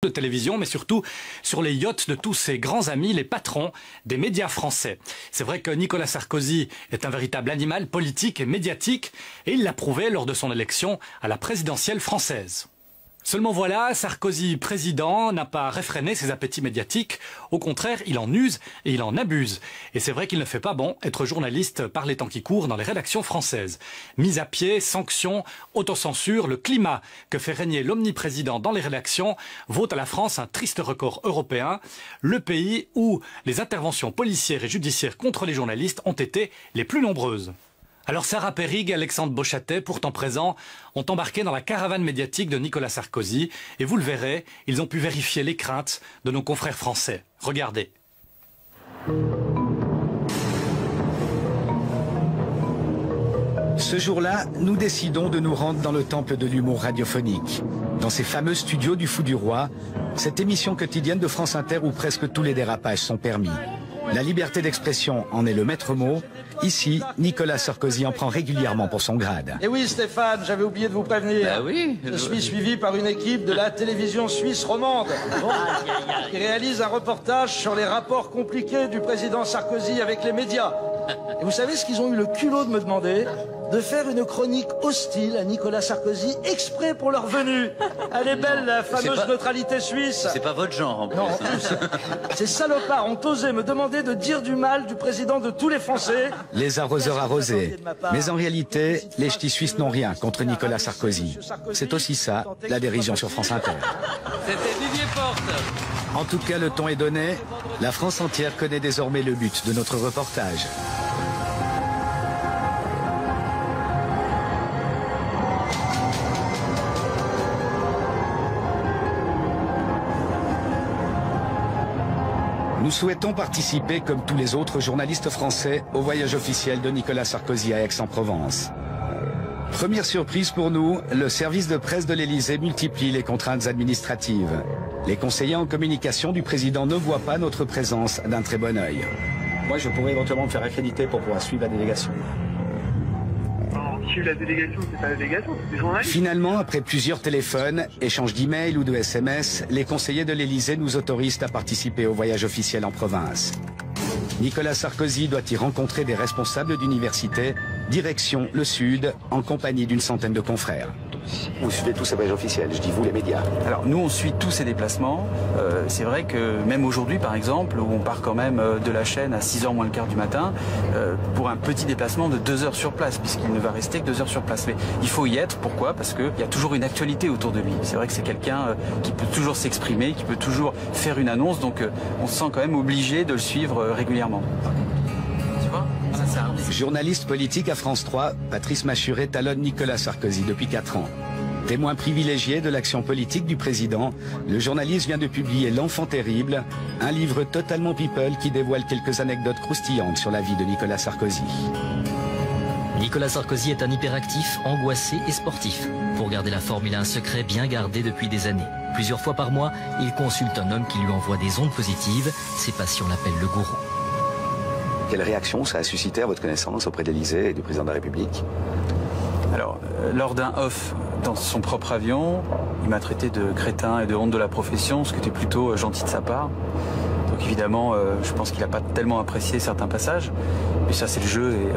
de télévision, mais surtout sur les yachts de tous ses grands amis, les patrons des médias français. C'est vrai que Nicolas Sarkozy est un véritable animal politique et médiatique, et il l'a prouvé lors de son élection à la présidentielle française. Seulement voilà, Sarkozy, président, n'a pas réfréné ses appétits médiatiques. Au contraire, il en use et il en abuse. Et c'est vrai qu'il ne fait pas bon être journaliste par les temps qui courent dans les rédactions françaises. Mise à pied, sanctions, autocensure, le climat que fait régner l'omniprésident dans les rédactions vaut à la France un triste record européen. Le pays où les interventions policières et judiciaires contre les journalistes ont été les plus nombreuses. Alors Sarah Perrig et Alexandre Beauchâtet, pourtant présents, ont embarqué dans la caravane médiatique de Nicolas Sarkozy. Et vous le verrez, ils ont pu vérifier les craintes de nos confrères français. Regardez. Ce jour-là, nous décidons de nous rendre dans le temple de l'humour radiophonique. Dans ces fameux studios du Fou du Roi, cette émission quotidienne de France Inter où presque tous les dérapages sont permis. La liberté d'expression en est le maître mot. Ici, Nicolas Sarkozy en prend régulièrement pour son grade. Et oui Stéphane, j'avais oublié de vous prévenir. Bah oui. Je suis suivi par une équipe de la télévision suisse romande qui réalise un reportage sur les rapports compliqués du président Sarkozy avec les médias. Et vous savez ce qu'ils ont eu le culot de me demander? De faire une chronique hostile à Nicolas Sarkozy exprès pour leur venue. Elle est belle, la fameuse neutralité suisse. C'est pas votre genre en plus. Non, en plus, ces salopards ont osé me demander de dire du mal du président de tous les Français. Les arroseurs arrosés. Mais en réalité, les ch'tis suisses n'ont rien contre Nicolas Sarkozy. C'est aussi ça, la dérision sur France Inter. C'était Didier Porte. En tout cas, le ton est donné. La France entière connaît désormais le but de notre reportage. Nous souhaitons participer, comme tous les autres journalistes français, au voyage officiel de Nicolas Sarkozy à Aix-en-Provence. Première surprise pour nous, le service de presse de l'Élysée multiplie les contraintes administratives. Les conseillers en communication du président ne voient pas notre présence d'un très bon œil. Moi, je pourrais éventuellement me faire accréditer pour pouvoir suivre la délégation. Suivre la délégation, c'est pas la délégation, c'est des journalistes. Finalement, après plusieurs téléphones, échanges d'emails ou de SMS, les conseillers de l'Élysée nous autorisent à participer au voyage officiel en province. Nicolas Sarkozy doit y rencontrer des responsables d'université, direction le Sud, en compagnie d'une centaine de confrères. Vous suivez tous ces voyages officiels, je dis vous les médias. Alors nous on suit tous ces déplacements. C'est vrai que même aujourd'hui par exemple, où on part quand même de la chaîne à 6h moins le quart du matin, pour un petit déplacement de 2 heures sur place, puisqu'il ne va rester que 2 heures sur place. Mais il faut y être, pourquoi? Parce qu'il y a toujours une actualité autour de lui. C'est vrai que c'est quelqu'un qui peut toujours s'exprimer, qui peut toujours faire une annonce, donc on se sent quand même obligé de le suivre régulièrement. Tu vois? Journaliste politique à France 3, Patrice Machuret talonne Nicolas Sarkozy depuis 4 ans. Témoin privilégié de l'action politique du président, le journaliste vient de publier L'Enfant terrible, un livre totalement people qui dévoile quelques anecdotes croustillantes sur la vie de Nicolas Sarkozy. Nicolas Sarkozy est un hyperactif, angoissé et sportif. Pour garder la forme, il a un secret bien gardé depuis des années. Plusieurs fois par mois, il consulte un homme qui lui envoie des ondes positives. Ses patients l'appellent le gourou. Quelle réaction ça a suscité à votre connaissance auprès de l'Élysée et du président de la République? Alors, lors d'un off dans son propre avion, il m'a traité de crétin et de honte de la profession, ce qui était plutôt gentil de sa part. Donc évidemment, je pense qu'il n'a pas tellement apprécié certains passages. Mais ça, c'est le jeu et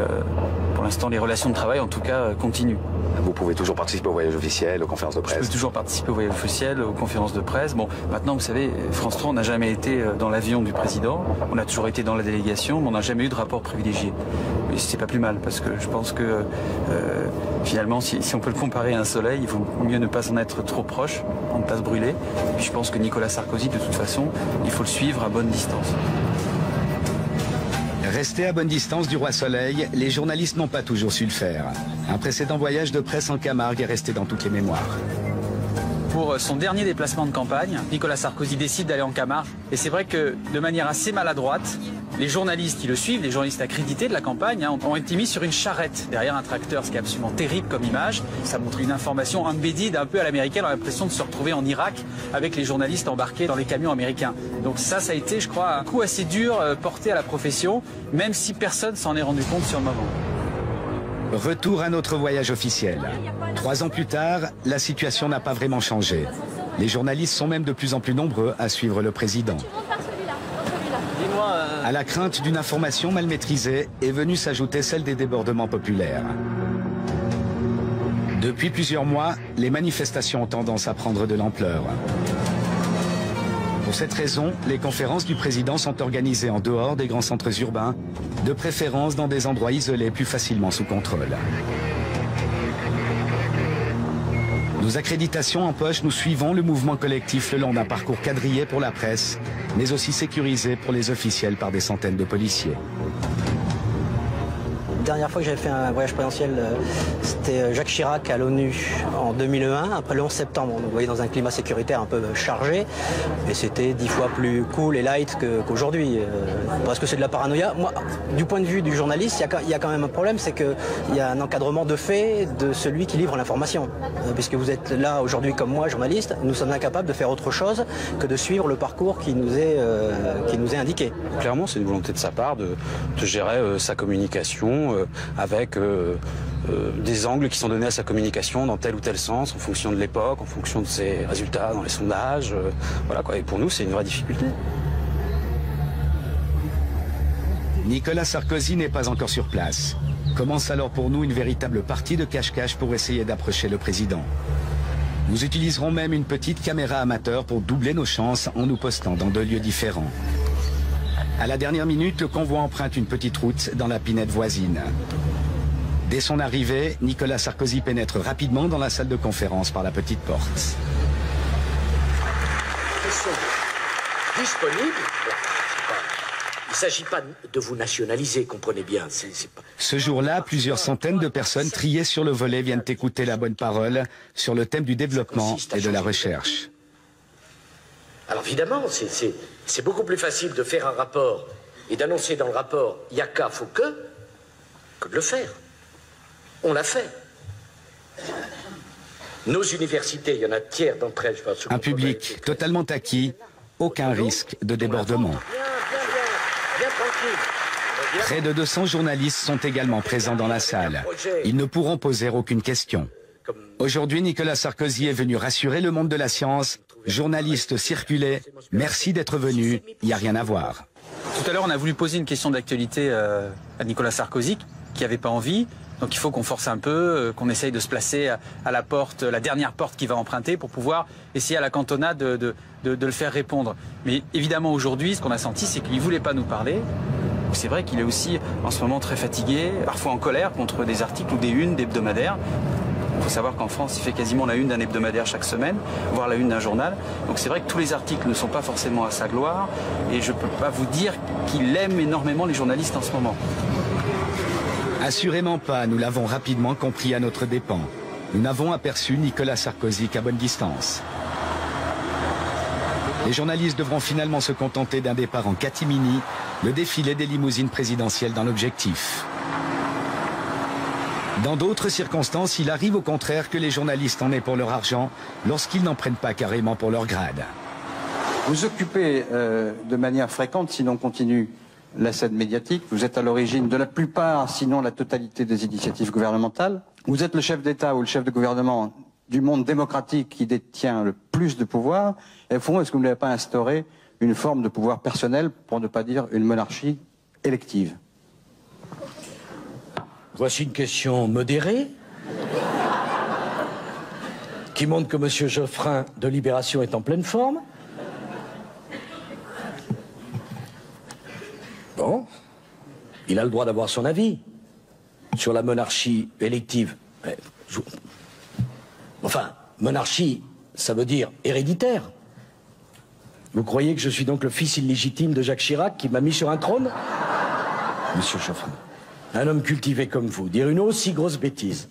pour l'instant, les relations de travail, en tout cas, continuent. Vous pouvez toujours participer au voyage officiel, aux conférences de presse? Je peux toujours participer au voyage officiel, aux conférences de presse. Bon, maintenant, vous savez, France 3, on n'a jamais été dans l'avion du président. On a toujours été dans la délégation, mais on n'a jamais eu de rapport privilégié. Mais c'est pas plus mal, parce que je pense que finalement, si on peut le comparer à un soleil, il vaut mieux ne pas en être trop proche, pour ne pas se brûler. Et puis je pense que Nicolas Sarkozy, de toute façon, il faut le suivre à bonne distance. Restés à bonne distance du roi Soleil, les journalistes n'ont pas toujours su le faire. Un précédent voyage de presse en Camargue est resté dans toutes les mémoires. Pour son dernier déplacement de campagne, Nicolas Sarkozy décide d'aller en Camargue. Et c'est vrai que de manière assez maladroite, les journalistes qui le suivent, les journalistes accrédités de la campagne, ont été mis sur une charrette derrière un tracteur, ce qui est absolument terrible comme image. Ça montre une information embedded un peu à l'américaine, on a l'impression de se retrouver en Irak avec les journalistes embarqués dans les camions américains. Donc ça a été, je crois, un coup assez dur porté à la profession, même si personne s'en est rendu compte sur le moment. Retour à notre voyage officiel. 3 ans plus tard, la situation n'a pas vraiment changé. Les journalistes sont même de plus en plus nombreux à suivre le président. À la crainte d'une information mal maîtrisée est venue s'ajouter celle des débordements populaires. Depuis plusieurs mois, les manifestations ont tendance à prendre de l'ampleur. Pour cette raison, les conférences du président sont organisées en dehors des grands centres urbains, de préférence dans des endroits isolés plus facilement sous contrôle. Nos accréditations en poche, nous suivons le mouvement collectif le long d'un parcours quadrillé pour la presse, mais aussi sécurisé pour les officiels par des centaines de policiers. La dernière fois que j'avais fait un voyage présidentiel, c'était Jacques Chirac à l'ONU en 2001, après le 11 septembre. Donc, vous voyez, dans un climat sécuritaire un peu chargé, et c'était 10 fois plus cool et light qu'aujourd'hui. Parce que c'est de la paranoïa. Moi, du point de vue du journaliste, il y a quand même un problème, c'est qu'il y a un encadrement de fait de celui qui livre l'information. Puisque vous êtes là aujourd'hui comme moi, journaliste, nous sommes incapables de faire autre chose que de suivre le parcours qui nous est indiqué. Clairement, c'est une volonté de sa part de gérer sa communication avec des angles qui sont donnés à sa communication dans tel ou tel sens, en fonction de l'époque, en fonction de ses résultats dans les sondages. Voilà quoi. Et pour nous, c'est une vraie difficulté. Nicolas Sarkozy n'est pas encore sur place. Commence alors pour nous une véritable partie de cache-cache pour essayer d'approcher le président. Nous utiliserons même une petite caméra amateur pour doubler nos chances en nous postant dans 2 lieux différents. À la dernière minute, le convoi emprunte une petite route dans la pinède voisine. Dès son arrivée, Nicolas Sarkozy pénètre rapidement dans la salle de conférence par la petite porte. Ils sont disponibles. Il ne s'agit pas de vous nationaliser, comprenez bien. Ce jour-là, plusieurs centaines de personnes triées sur le volet viennent écouter la bonne parole sur le thème du développement et de la recherche. Alors évidemment, c'est beaucoup plus facile de faire un rapport et d'annoncer dans le rapport « Yaka, faut que de le faire. On l'a fait. Nos universités, il y en a tiers d'entre elles, je pense. Un public totalement acquis, aucun risque de débordement. Bien tranquille. Près de 200 journalistes sont également présents dans la salle. Ils ne pourront poser aucune question. Aujourd'hui, Nicolas Sarkozy est venu rassurer le monde de la science. Journalistes, circulez, merci d'être venus, il n'y a rien à voir. Tout à l'heure, on a voulu poser une question d'actualité à Nicolas Sarkozy, qui n'avait pas envie. Donc il faut qu'on force un peu, qu'on essaye de se placer à la porte, la dernière porte qu'il va emprunter pour pouvoir essayer à la cantonade de le faire répondre. Mais évidemment, aujourd'hui, ce qu'on a senti, c'est qu'il ne voulait pas nous parler. C'est vrai qu'il est aussi en ce moment très fatigué, parfois en colère contre des articles ou des unes d'hebdomadaires. Il faut savoir qu'en France, il fait quasiment la une d'un hebdomadaire chaque semaine, voire la une d'un journal. Donc c'est vrai que tous les articles ne sont pas forcément à sa gloire. Et je ne peux pas vous dire qu'il aime énormément les journalistes en ce moment. Assurément pas, nous l'avons rapidement compris à notre dépens. Nous n'avons aperçu Nicolas Sarkozy qu'à bonne distance. Les journalistes devront finalement se contenter d'un départ en catimini, le défilé des limousines présidentielles dans l'objectif. Dans d'autres circonstances, il arrive au contraire que les journalistes en aient pour leur argent lorsqu'ils n'en prennent pas carrément pour leur grade. Vous occupez de manière fréquente, sinon continue, la scène médiatique. Vous êtes à l'origine de la plupart, sinon la totalité des initiatives gouvernementales. Vous êtes le chef d'État ou le chef de gouvernement du monde démocratique qui détient le plus de pouvoir. Et au fond, est-ce que vous n'avez pas instauré une forme de pouvoir personnel, pour ne pas dire une monarchie élective? Voici une question modérée qui montre que M. Geoffrin de Libération est en pleine forme. Bon, il a le droit d'avoir son avis sur la monarchie élective. Enfin, monarchie, ça veut dire héréditaire. Vous croyez que je suis donc le fils illégitime de Jacques Chirac qui m'a mis sur un trône? Monsieur Geoffrin, un homme cultivé comme vous, dire une aussi grosse bêtise.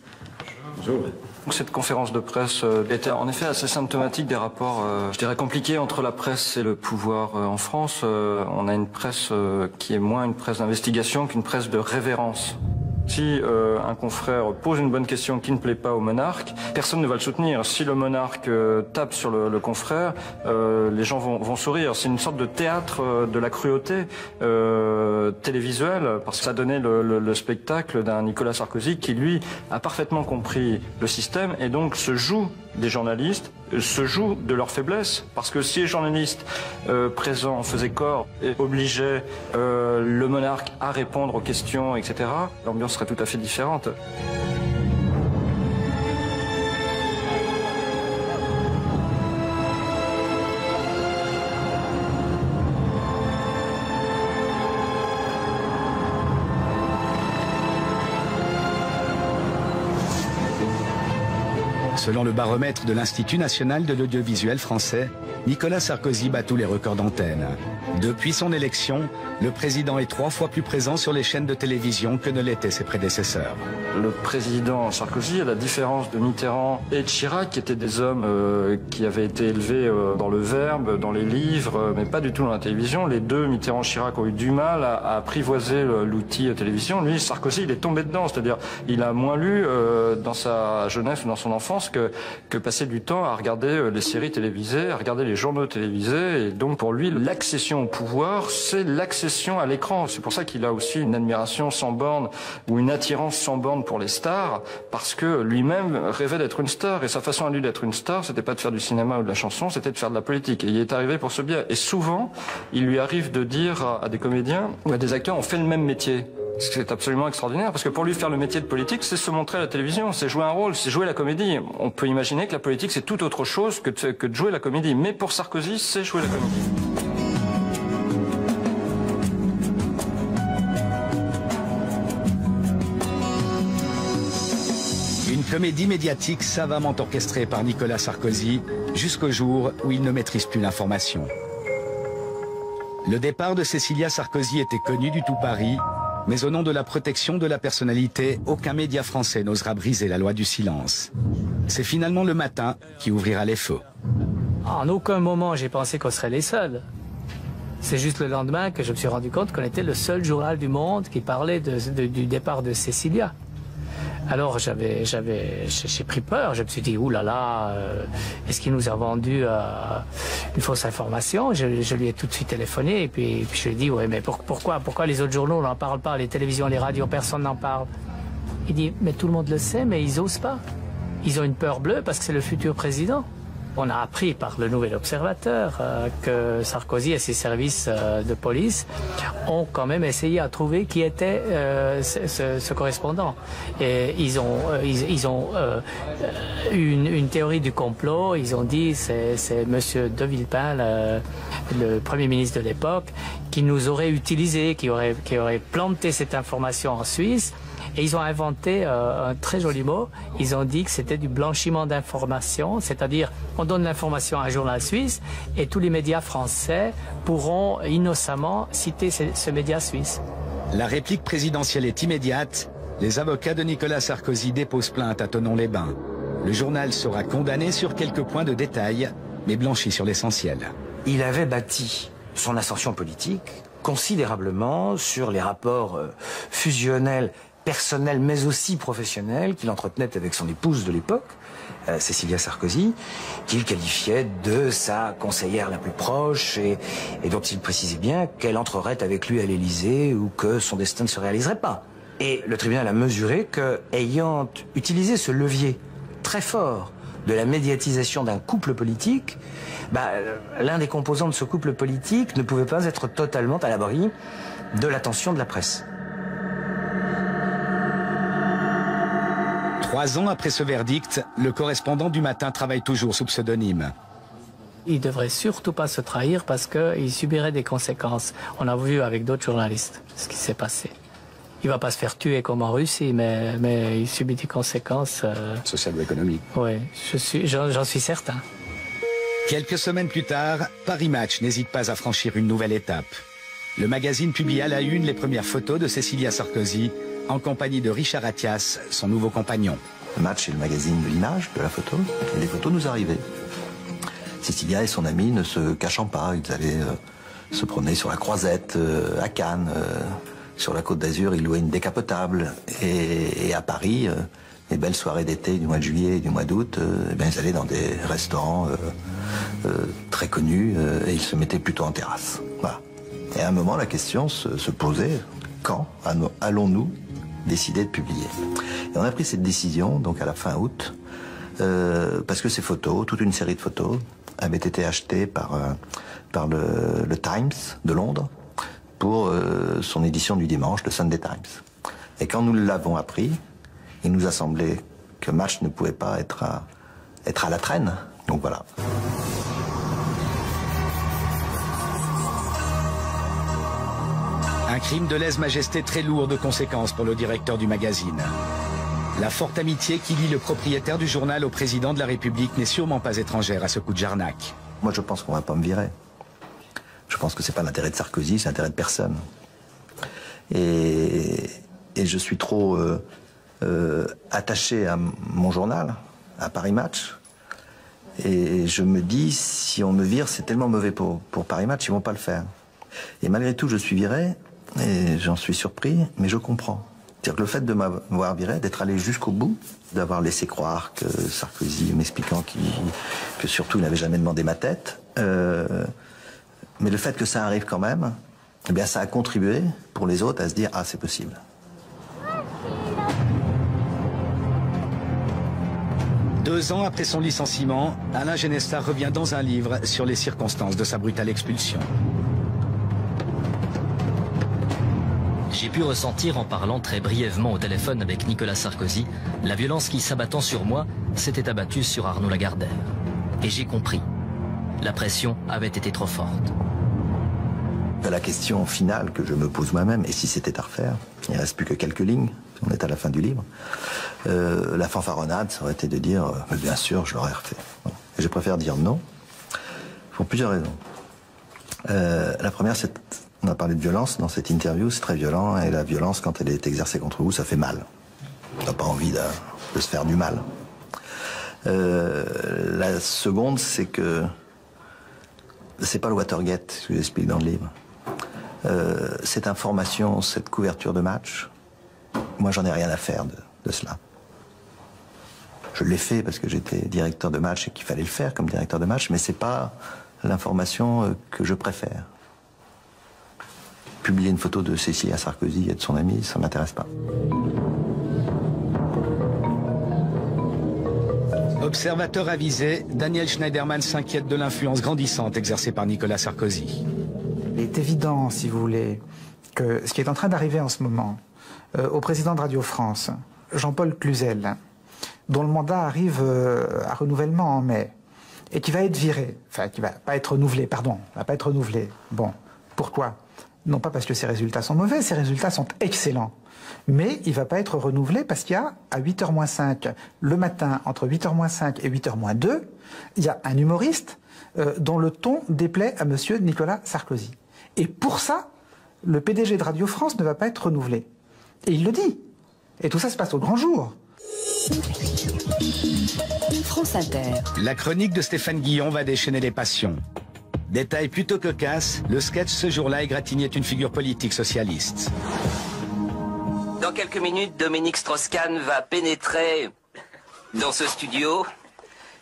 Bonjour. Cette conférence de presse était en effet assez symptomatique des rapports, je dirais, compliqués entre la presse et le pouvoir en France. On a une presse qui est moins une presse d'investigation qu'une presse de révérence. Si un confrère pose une bonne question qui ne plaît pas au monarque, personne ne va le soutenir. Si le monarque tape sur le confrère, les gens vont sourire. C'est une sorte de théâtre de la cruauté télévisuelle, parce que ça donnait le spectacle d'un Nicolas Sarkozy qui, lui, a parfaitement compris le système et donc se joue des journalistes se joue de leur faiblesse. Parce que si les journalistes présents faisaient corps et obligeaient le monarque à répondre aux questions, etc., l'ambiance serait tout à fait différente. Selon le baromètre de l'Institut national de l'audiovisuel français, Nicolas Sarkozy bat tous les records d'antenne. Depuis son élection, le président est 3 fois plus présent sur les chaînes de télévision que ne l'étaient ses prédécesseurs. Le président Sarkozy, à la différence de Mitterrand et de Chirac, qui étaient des hommes qui avaient été élevés dans le verbe, dans les livres, mais pas du tout dans la télévision. Les deux, Mitterrand et Chirac, ont eu du mal à apprivoiser l'outil télévision. Lui, Sarkozy, il est tombé dedans, c'est-à-dire il a moins lu dans sa jeunesse ou dans son enfance que passer du temps à regarder les séries télévisées, à regarder les journaux télévisés. Et donc pour lui, l'accession au pouvoir, c'est l'accession à l'écran. C'est pour ça qu'il a aussi une admiration sans borne ou une attirance sans borne pour les stars, parce que lui-même rêvait d'être une star. Et sa façon à lui d'être une star, c'était pas de faire du cinéma ou de la chanson, c'était de faire de la politique. Et il est arrivé pour ce biais. Et souvent, il lui arrive de dire à des comédiens ou à des acteurs, on fait le même métier. C'est absolument extraordinaire, parce que pour lui, faire le métier de politique, c'est se montrer à la télévision, c'est jouer un rôle, c'est jouer la comédie. On peut imaginer que la politique, c'est tout autre chose que de jouer la comédie. Mais pour Sarkozy, c'est jouer la comédie. Une comédie médiatique savamment orchestrée par Nicolas Sarkozy jusqu'au jour où il ne maîtrise plus l'information. Le départ de Cécilia Sarkozy était connu du tout Paris, mais au nom de la protection de la personnalité, aucun média français n'osera briser la loi du silence. C'est finalement Le Matin qui ouvrira les feux. En aucun moment j'ai pensé qu'on serait les seuls. C'est juste le lendemain que je me suis rendu compte qu'on était le seul journal du monde qui parlait du départ de Cécilia. Alors j'ai pris peur, je me suis dit, oulala, est-ce qu'il nous a vendu une fausse information? Je lui ai tout de suite téléphoné et puis je lui ai dit, ouais, mais pourquoi les autres journaux n'en parlent pas, les télévisions, les radios, personne n'en parle? Il dit, mais tout le monde le sait, mais ils osent pas. Ils ont une peur bleue parce que c'est le futur président. On a appris par le Nouvel Observateur que Sarkozy et ses services de police ont quand même essayé à trouver qui était ce correspondant. Et ils ont eu une théorie du complot. Ils ont dit c'est Monsieur De Villepin, le Premier ministre de l'époque, qui nous aurait utilisé, qui aurait planté cette information en Suisse. Et ils ont inventé un très joli mot. Ils ont dit que c'était du blanchiment d'informations, c'est-à-dire on donne l'information à un journal suisse et tous les médias français pourront innocemment citer ce média suisse. La réplique présidentielle est immédiate. Les avocats de Nicolas Sarkozy déposent plainte à Thonon-les-Bains. Le journal sera condamné sur quelques points de détail, mais blanchi sur l'essentiel. Il avait bâti son ascension politique considérablement sur les rapports fusionnels, personnel mais aussi professionnel qu'il entretenait avec son épouse de l'époque, Cécilia Sarkozy, qu'il qualifiait de sa conseillère la plus proche et dont il précisait bien qu'elle entrerait avec lui à l'Élysée ou que son destin ne se réaliserait pas. Et le tribunal a mesuré que, ayant utilisé ce levier très fort de la médiatisation d'un couple politique, l'un des composants de ce couple politique ne pouvait pas être totalement à l'abri de l'attention de la presse. 3 ans après ce verdict, le correspondant du Matin travaille toujours sous pseudonyme. Il ne devrait surtout pas se trahir parce qu'il subirait des conséquences. On a vu avec d'autres journalistes ce qui s'est passé. Il ne va pas se faire tuer comme en Russie, mais il subit des conséquences... sociales ou économiques. Oui, j'en suis certain. Quelques semaines plus tard, Paris Match n'hésite pas à franchir une nouvelle étape. Le magazine publie à la une les premières photos de Cécilia Sarkozy, en compagnie de Richard Attias, son nouveau compagnon. Match est le magazine de l'image, de la photo, et les photos nous arrivaient. Cécilia et son ami ne se cachant pas, ils allaient se promener sur la Croisette, à Cannes, sur la Côte d'Azur, ils louaient une décapotable, et à Paris, les belles soirées d'été du mois de juillet et du mois d'août, ils allaient dans des restaurants très connus, et ils se mettaient plutôt en terrasse. Voilà. Et à un moment, la question se posait, quand allons-nous décider de publier? Et on a pris cette décision, donc à la fin août, parce que ces photos, toute une série de photos, avaient été achetées par le Times de Londres pour son édition du dimanche, le Sunday Times. Et quand nous l'avons appris, il nous a semblé que Match ne pouvait pas être à la traîne. Donc voilà. Un crime de lèse-majesté très lourd de conséquences pour le directeur du magazine. La forte amitié qui lie le propriétaire du journal au président de la République n'est sûrement pas étrangère à ce coup de Jarnac. Moi, je pense qu'on va pas me virer. Je pense que c'est pas l'intérêt de Sarkozy, c'est l'intérêt de personne. Et je suis trop attaché à mon journal, à Paris Match. Et je me dis, si on me vire, c'est tellement mauvais pour Paris Match, ils vont pas le faire. Et malgré tout, je suis viré, et j'en suis surpris, mais je comprends. C'est-à-dire que le fait de m'avoir viré, d'être allé jusqu'au bout, d'avoir laissé croire que Sarkozy, m'expliquant que surtout il n'avait jamais demandé ma tête, mais le fait que ça arrive quand même, eh bien ça a contribué pour les autres à se dire « Ah, c'est possible ». 2 ans après son licenciement, Alain Genesta revient dans un livre sur les circonstances de sa brutale expulsion. J'ai pu ressentir en parlant très brièvement au téléphone avec Nicolas Sarkozy la violence qui, s'abattant sur moi, s'était abattue sur Arnaud Lagardère. Et j'ai compris. La pression avait été trop forte. La question finale que je me pose moi-même, et si c'était à refaire, il ne reste plus que quelques lignes, on est à la fin du livre, la fanfaronnade, ça aurait été de dire bien sûr, je l'aurais refait. Bon. Et je préfère dire non, pour plusieurs raisons. La première, c'est on a parlé de violence dans cette interview, c'est très violent, et la violence, quand elle est exercée contre vous, ça fait mal. On n'a pas envie de se faire du mal. La seconde, c'est que c'est pas le Watergate, je vous explique dans le livre. Cette information, cette couverture de match, moi j'en ai rien à faire de cela. Je l'ai fait parce que j'étais directeur de match et qu'il fallait le faire comme directeur de match, mais c'est pas l'information que je préfère. Publier une photo de Cécilia Sarkozy et de son ami, ça m'intéresse pas. Observateur avisé, Daniel Schneiderman s'inquiète de l'influence grandissante exercée par Nicolas Sarkozy. Il est évident, si vous voulez, que ce qui est en train d'arriver en ce moment au président de Radio France, Jean-Paul Cluzel, dont le mandat arrive à renouvellement en mai, et qui va être viré, enfin qui va pas être renouvelé, pardon, va pas être renouvelé. Bon, pourquoi? Non pas parce que ses résultats sont mauvais, ses résultats sont excellents. Mais il ne va pas être renouvelé parce qu'il y a, à 8h-5, le matin, entre 8h-5 et 8h-2, il y a un humoriste dont le ton déplaît à monsieur Nicolas Sarkozy. Et pour ça, le PDG de Radio France ne va pas être renouvelé. Et il le dit. Et tout ça se passe au grand jour. France Inter. La chronique de Stéphane Guillon va déchaîner les passions. Détail plutôt cocasse, le sketch ce jour-là égratignait une figure politique socialiste. Dans quelques minutes, Dominique Strauss-Kahn va pénétrer dans ce studio.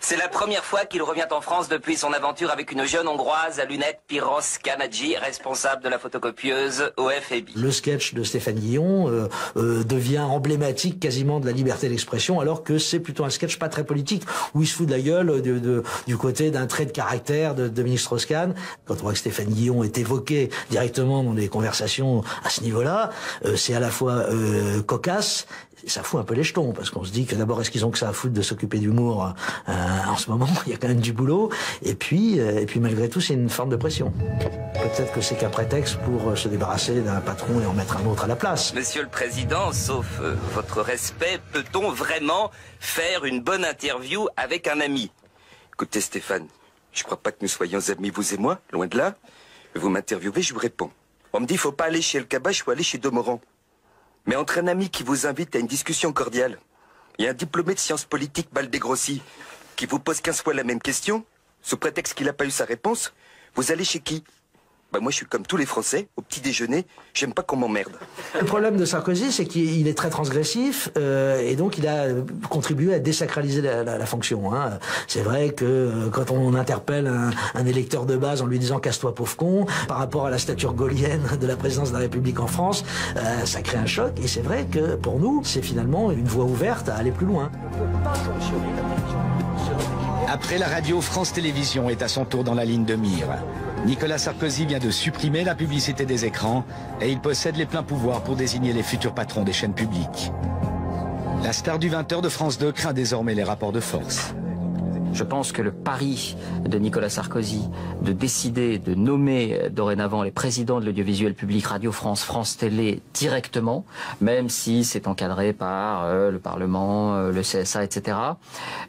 C'est la première fois qu'il revient en France depuis son aventure avec une jeune Hongroise à lunettes, Piros Kanadji, responsable de la photocopieuse OF&B. Le sketch de Stéphane Guillon devient emblématique quasiment de la liberté d'expression, alors que c'est plutôt un sketch pas très politique, où il se fout de la gueule du côté d'un trait de caractère de Dominique Strauss-Kahn. Quand on voit que Stéphane Guillon est évoqué directement dans des conversations à ce niveau-là, c'est à la fois cocasse, ça fout un peu les jetons, parce qu'on se dit que d'abord, est-ce qu'ils ont que ça à foutre de s'occuper d'humour en ce moment? Il y a quand même du boulot. Et puis malgré tout, c'est une forme de pression. Peut-être que c'est qu'un prétexte pour se débarrasser d'un patron et en mettre un autre à la place. Monsieur le Président, sauf votre respect, peut-on vraiment faire une bonne interview avec un ami? Écoutez Stéphane, je crois pas que nous soyons amis, vous et moi, loin de là. Vous m'interviewez, je vous réponds. On me dit, faut pas aller chez El Kabash, faut aller chez Domoran. Mais entre un ami qui vous invite à une discussion cordiale et un diplômé de sciences politiques mal dégrossi qui vous pose 15 fois la même question, sous prétexte qu'il n'a pas eu sa réponse, vous allez chez qui? Bah moi je suis comme tous les Français, au petit déjeuner, j'aime pas qu'on m'emmerde. Le problème de Sarkozy, c'est qu'il est très transgressif et donc il a contribué à désacraliser la fonction. Hein. C'est vrai que quand on interpelle un électeur de base en lui disant « casse-toi pauvre con », par rapport à la stature gaulienne de la présidence de la République en France, ça crée un choc. Et c'est vrai que pour nous, c'est finalement une voie ouverte à aller plus loin. On ne peut pas sanctionner la télévision. Après la radio, France Télévisions est à son tour dans la ligne de mire. Nicolas Sarkozy vient de supprimer la publicité des écrans et il possède les pleins pouvoirs pour désigner les futurs patrons des chaînes publiques. La star du 20h de France 2 craint désormais les rapports de force. Je pense que le pari de Nicolas Sarkozy de décider de nommer dorénavant les présidents de l'audiovisuel public, Radio France, France Télé, directement, même si c'est encadré par le Parlement, le CSA, etc.,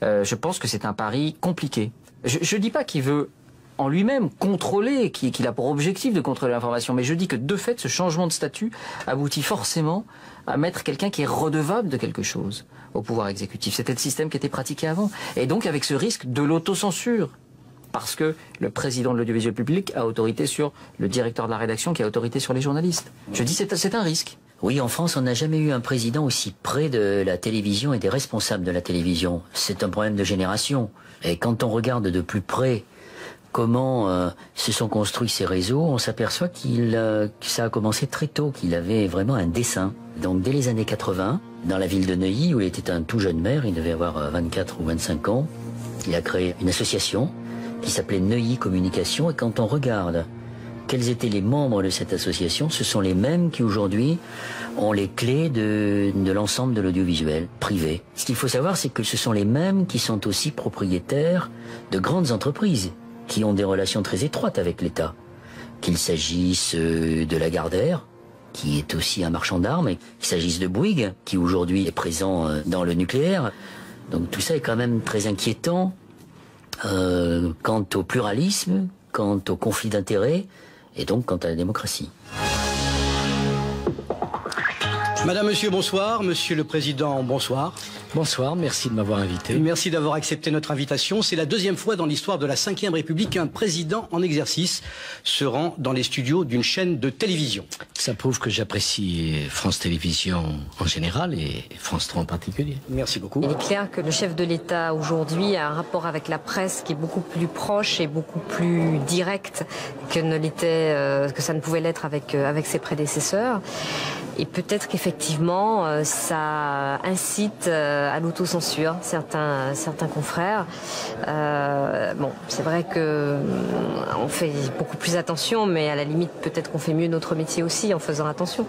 je pense que c'est un pari compliqué. Je ne dis pas qu'il veut en lui-même contrôler, qu'il a pour objectif de contrôler l'information, mais je dis que de fait, ce changement de statut aboutit forcément à mettre quelqu'un qui est redevable de quelque chose au pouvoir exécutif. C'était le système qui était pratiqué avant. Et donc avec ce risque de l'autocensure. Parce que le président de l'audiovisuel public a autorité sur le directeur de la rédaction qui a autorité sur les journalistes. Je dis c'est un risque. Oui, en France, on n'a jamais eu un président aussi près de la télévision et des responsables de la télévision. C'est un problème de génération. Et quand on regarde de plus près comment se sont construits ces réseaux, on s'aperçoit que ça a commencé très tôt, qu'il avait vraiment un dessein. Donc dès les années 80, dans la ville de Neuilly, où il était un tout jeune maire, il devait avoir 24 ou 25 ans, il a créé une association qui s'appelait Neuilly Communication. Et quand on regarde quels étaient les membres de cette association, ce sont les mêmes qui aujourd'hui ont les clés de l'ensemble de l'audiovisuel privé. Ce qu'il faut savoir, c'est que ce sont les mêmes qui sont aussi propriétaires de grandes entreprises, qui ont des relations très étroites avec l'État. Qu'il s'agisse de Lagardère, qui est aussi un marchand d'armes, et qu'il s'agisse de Bouygues, qui aujourd'hui est présent dans le nucléaire. Donc tout ça est quand même très inquiétant quant au pluralisme, quant au conflit d'intérêts, et donc quant à la démocratie. Madame, Monsieur, bonsoir. Monsieur le Président, bonsoir. Bonsoir, merci de m'avoir invité. Merci d'avoir accepté notre invitation. C'est la deuxième fois dans l'histoire de la Ve République qu'un président en exercice se rend dans les studios d'une chaîne de télévision. Ça prouve que j'apprécie France Télévisions en général et France 3 en particulier. Merci beaucoup. Il est clair que le chef de l'État aujourd'hui a un rapport avec la presse qui est beaucoup plus proche et beaucoup plus direct que que ça ne pouvait l'être avec ses prédécesseurs. Et peut-être qu'effectivement, ça incite à l'autocensure certains confrères. Bon, c'est vrai que on fait beaucoup plus attention, mais à la limite, peut-être qu'on fait mieux notre métier aussi en faisant attention.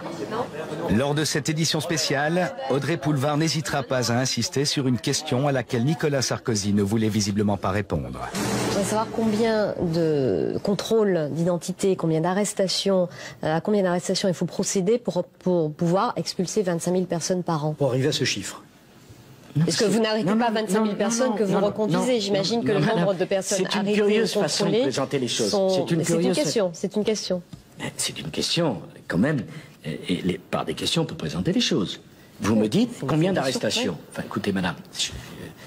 Lors de cette édition spéciale, Audrey Poulevard n'hésitera pas à insister sur une question à laquelle Nicolas Sarkozy ne voulait visiblement pas répondre. Je voudrais savoir combien de contrôles d'identité, combien d'arrestations, à combien d'arrestations il faut procéder pour pouvoir expulser 25 000 personnes par an. Pour arriver à ce chiffre. Est-ce que vous n'arrêtez pas 25 000 personnes que vous reconduisez? J'imagine que le nombre de personnes arrêtées ou contrôlées... C'est une curieuse façon de présenter les choses. C'est une question. C'est une question. C'est une question, quand même. Et par des questions, on peut présenter les choses. Vous me dites combien d'arrestations? Enfin, écoutez, madame...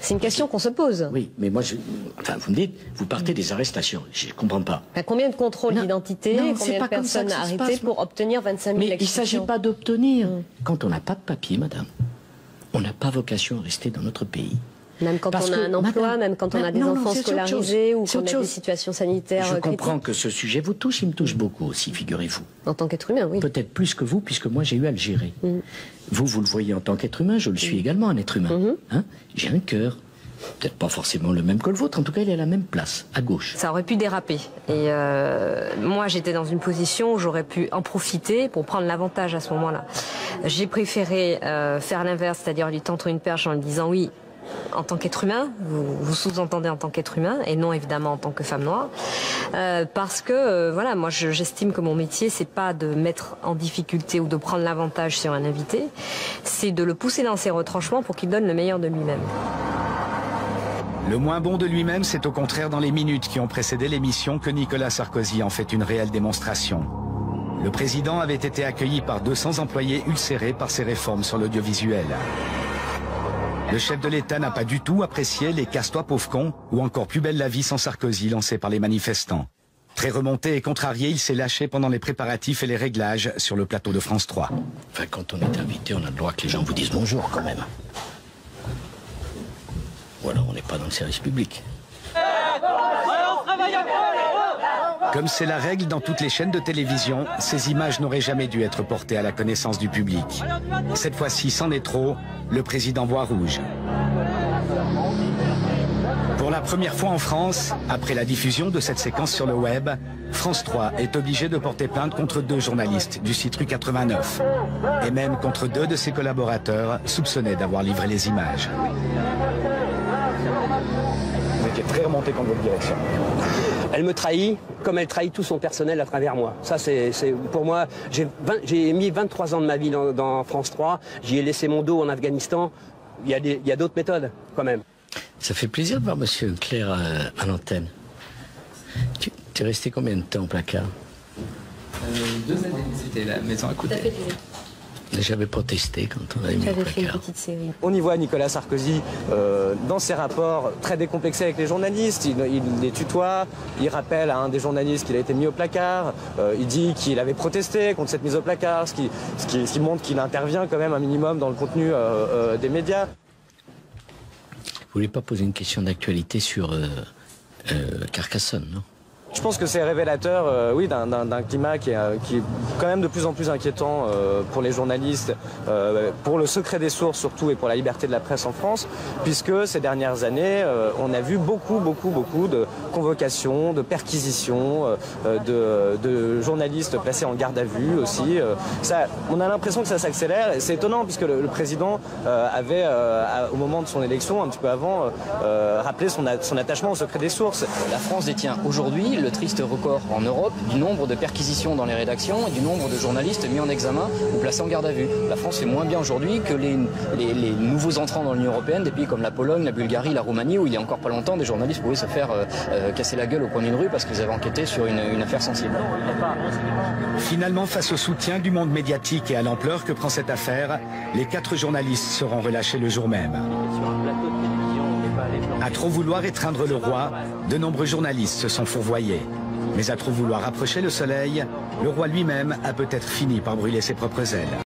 C'est une question qu'on se pose. Oui, mais moi, vous me dites, vous partez des arrestations. Je ne comprends pas. Combien de contrôles d'identité, combien de personnes arrêtées pour obtenir 25 000 mais expulsions? il ne s'agit pas d'obtenir. Quand on n'a pas de papier, madame, on n'a pas vocation à rester dans notre pays. Même quand on a un emploi, même quand on a des enfants scolarisés ou qu'on a des situations sanitaires critiques. Je comprends que ce sujet vous touche, il me touche beaucoup aussi, figurez-vous. En tant qu'être humain, oui. Peut-être plus que vous, puisque moi j'ai eu à le gérer. Vous le voyez en tant qu'être humain, je le suis également, un être humain. Hein? J'ai un cœur. Peut-être pas forcément le même que le vôtre, en tout cas il est à la même place, à gauche. Ça aurait pu déraper. Et moi j'étais dans une position où j'aurais pu en profiter pour prendre l'avantage à ce moment-là. J'ai préféré faire l'inverse, c'est-à-dire lui tendre une perche en lui disant oui, en tant qu'être humain, vous sous-entendez en tant qu'être humain et non évidemment en tant que femme noire, parce que voilà, moi j'estime que mon métier c'est pas de mettre en difficulté ou de prendre l'avantage sur un invité, c'est de le pousser dans ses retranchements pour qu'il donne le meilleur de lui-même. Le moins bon de lui-même, c'est au contraire dans les minutes qui ont précédé l'émission que Nicolas Sarkozy en fait une réelle démonstration. Le président avait été accueilli par 200 employés ulcérés par ses réformes sur l'audiovisuel. Le chef de l'État n'a pas du tout apprécié les « casse-toi pauvre con » ou encore « Plus belle la vie sans Sarkozy » lancés par les manifestants. Très remonté et contrarié, il s'est lâché pendant les préparatifs et les réglages sur le plateau de France 3. Enfin, quand on est invité, on a le droit que les gens vous disent bonjour quand même. Ou alors on n'est pas dans le service public. Comme c'est la règle dans toutes les chaînes de télévision, ces images n'auraient jamais dû être portées à la connaissance du public. Cette fois-ci, c'en est trop, le président voit rouge. Pour la première fois en France, après la diffusion de cette séquence sur le web, France 3 est obligé de porter plainte contre 2 journalistes du site Rue 89 et même contre 2 de ses collaborateurs soupçonnés d'avoir livré les images. Vous étiez très remonté contre votre direction. Elle me trahit comme elle trahit tout son personnel à travers moi. Ça, c'est pour moi, j'ai mis 23 ans de ma vie dans France 3, j'y ai laissé mon dos en Afghanistan. Il y a d'autres méthodes, quand même. Ça fait plaisir de voir Monsieur Clerc à l'antenne. Tu es resté combien de temps au placard 2 années, c'était la maison à côté. J'avais protesté quand on avait mis au placard. On y voit Nicolas Sarkozy dans ses rapports très décomplexés avec les journalistes. Il les tutoie, il rappelle à un des journalistes qu'il a été mis au placard, il dit qu'il avait protesté contre cette mise au placard, ce qui montre qu'il intervient quand même un minimum dans le contenu des médias. Vous voulez pas poser une question d'actualité sur Carcassonne, non? Je pense que c'est révélateur, oui, d'un climat qui est quand même de plus en plus inquiétant pour les journalistes, pour le secret des sources surtout et pour la liberté de la presse en France, puisque ces dernières années, on a vu beaucoup de convocations, de perquisitions, de journalistes placés en garde à vue aussi. On a l'impression que ça s'accélère. C'est étonnant puisque le président avait, au moment de son élection, un petit peu avant, rappelé son attachement au secret des sources. La France détient aujourd'hui le triste record en Europe du nombre de perquisitions dans les rédactions et du nombre de journalistes mis en examen ou placés en garde à vue. La France fait moins bien aujourd'hui que les nouveaux entrants dans l'Union européenne, des pays comme la Pologne, la Bulgarie, la Roumanie, où il y a encore pas longtemps des journalistes pouvaient se faire casser la gueule au coin d'une rue parce qu'ils avaient enquêté sur une affaire sensible. Finalement, face au soutien du monde médiatique et à l'ampleur que prend cette affaire, les 4 journalistes seront relâchés le jour même. À trop vouloir étreindre le roi, de nombreux journalistes se sont fourvoyés. Mais à trop vouloir approcher le soleil, le roi lui-même a peut-être fini par brûler ses propres ailes.